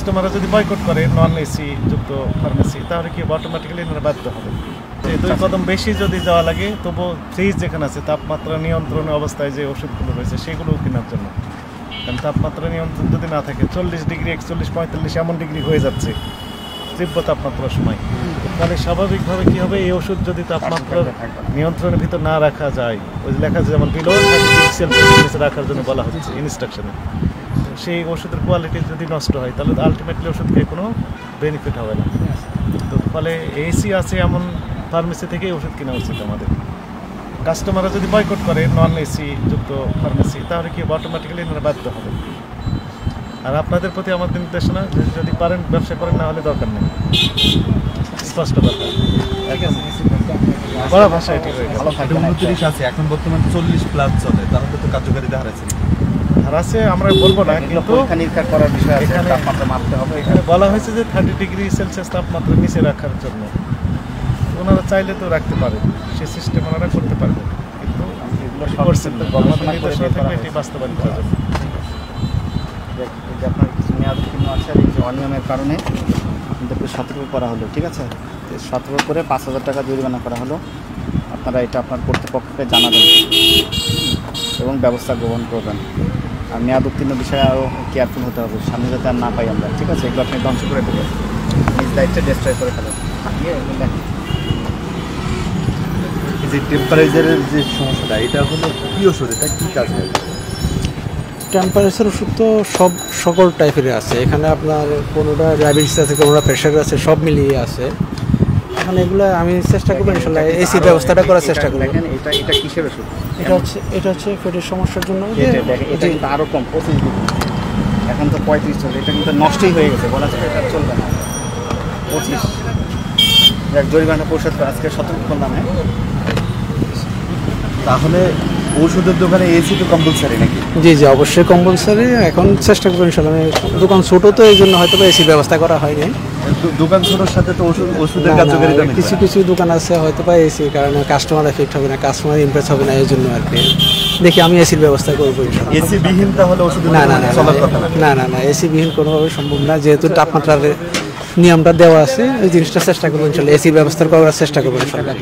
কাস্টমাররা যদি বয়কট করে নন এসি যুক্ত ফার্মেসি, তাহলে কি অটোমেটিক্যালি এনারা বাধ্য হবে যে 2 কদম বেশি যদি যাওয়া লাগে, তবু ফ্রিজ যেখানে আছে তাপমাত্রা নিয়ন্ত্রণ অবস্থায় যে ওষুধগুলো রয়েছে সেগুলো কেনার জন্য। কারণ তাপমাত্রা নিয়ন্ত্রণ যদি না থাকে, 40 ডিগ্রি 41 45 এমন ডিগ্রি হয়ে যাচ্ছে তীব্র তাপমাত্রার সময়, তাহলে স্বাভাবিকভাবে কী হবে, এই ওষুধ যদি তাপমাত্রার নিয়ন্ত্রণের ভিতর না রাখা যায়, ওই লেখা আছে যেমন বিলো 36 সেলসিয়াস রাখার জন্য বলা হচ্ছে ইনস্ট্রাকশনে, সেই ওষুধের কোয়ালিটি যদি নষ্ট হয় তাহলে আলটিমেটলি ওষুধ খেয়ে কোনো বেনিফিট হবে না। তো ফলে এসি আছে এমন ফার্মেসি থেকেই ওষুধ কেনা উচিত আমাদের। কাস্টমাররা যদি বয়কট করে নন এসি যুক্ত ফার্মেসি, তাহলে কি অটোমেটিক্যালি এনারা বাধ্য হবে। আর আপনাদের প্রতি আমাদের নির্দেশনা, যদি পারেন ব্যবসা করেন, না হলে দরকার নেই, স্পষ্ট কথা। বড় ভাষা এটি হয়ে গেল। 29 আছে, এখন বর্তমান 40+ চলে, তাহলে তো কার্যকারিতা হারাচ্ছে। হারাচ্ছে আমরা বলবো না, কিন্তু পরীক্ষা করার বিষয় আছে, এখানে তাপমাত্রা মাপতে হবে। এখানে বলা হয়েছে যে 30 ডিগ্রি সেলসিয়াস তাপমাত্রা নিচে রাখার জন্য ওনারা চাইলে তো রাখতে পারে, সে সিস্টেম ওনারা করতে পারবে, কিন্তু এগুলো করছেন না। গবেষণা আমাদের করে নির্দেশনা থাকলে এটি বাস্তবায়ন করা যাবে। আপনার কিছু মেয়াদোত্তীর্ণ আছে, এই যে অনিয়মের কারণে আপনাদেরকে সতর্ক করা হলো, ঠিক আছে? সতর্ক করে 5,000 টাকা জরিমানা করা হলো। আপনারা এটা আপনার কর্তৃপক্ষকে জানাবেন এবং ব্যবস্থা গ্রহণ করবেন। আর মেয়াদোত্তীর্ণ বিষয়ে আরও কেয়ারফুল হতে হবে, সামনে যাতে আর না পাই আমরা, ঠিক আছে? এগুলো আপনি ধ্বংস করে দেবেন, নিজ দায়িত্বে ডিস্ট্রয় করে ফেলেন। এই যে টেম্পারেচারের যে সমস্যাটা, এটা হলো কী ওষুধ, এটা কী কাজ হয়? টেম্পারেচার ওষুধ তো সকল টাইপের আছে এখানে, আপনার কোনোটা ডায়াবেটিস আছে, কোনোটা প্রেশার আছে, সব মিলিয়ে আছে। এখন এগুলো আমি চেষ্টা করবো ইনশাল্লাহ এসি ব্যবস্থাটা করার চেষ্টা করবো। এটা কিসের ওষুধ? এটা হচ্ছে পেটের সমস্যার জন্য। এটা কিন্তু আরও কম, 25 ডিগ্রি, এখন তো 35 চলছে। এটা কিন্তু নষ্টই হয়ে গেছে, বলা যায় এটা চলবে না। 25 জরিমানা পরিশোধ করে আজকে সতর্ক করলাম। তাহলে ওষুধের দোকানে এসি তো কম্পালসারি নাকি? জি জি, অবশ্যই কম্পালসারি। এখন চেষ্টা করবো ইনশাল্লাহ। দোকান ছোটো তো, এই জন্য হয়তো এসি ব্যবস্থা করা হয়নি। দোকান ছোটোর সাথে তো ওষুধের কার্যকারিতা কিছু কিছু দোকান আছে হয়তো বা এসির কারণে কাস্টমার এফেক্ট হবে না, কাস্টমার ইমপ্রেস হবে না, এই জন্য আর কি। দেখি আমি এসির ব্যবস্থা করবো ইনশাল্লাহ। এসি বিহীন তাহলে ওষুধ চলার কথা না, এসি বিহীন কোনোভাবে সম্ভব না, যেহেতু তাপমাত্রার নিয়মটা দেওয়া আছে। ওই জিনিসটা চেষ্টা করবো ইনশাল্লাহ, এসির ব্যবস্থা করার চেষ্টা করবো ইনশাল্লাহ।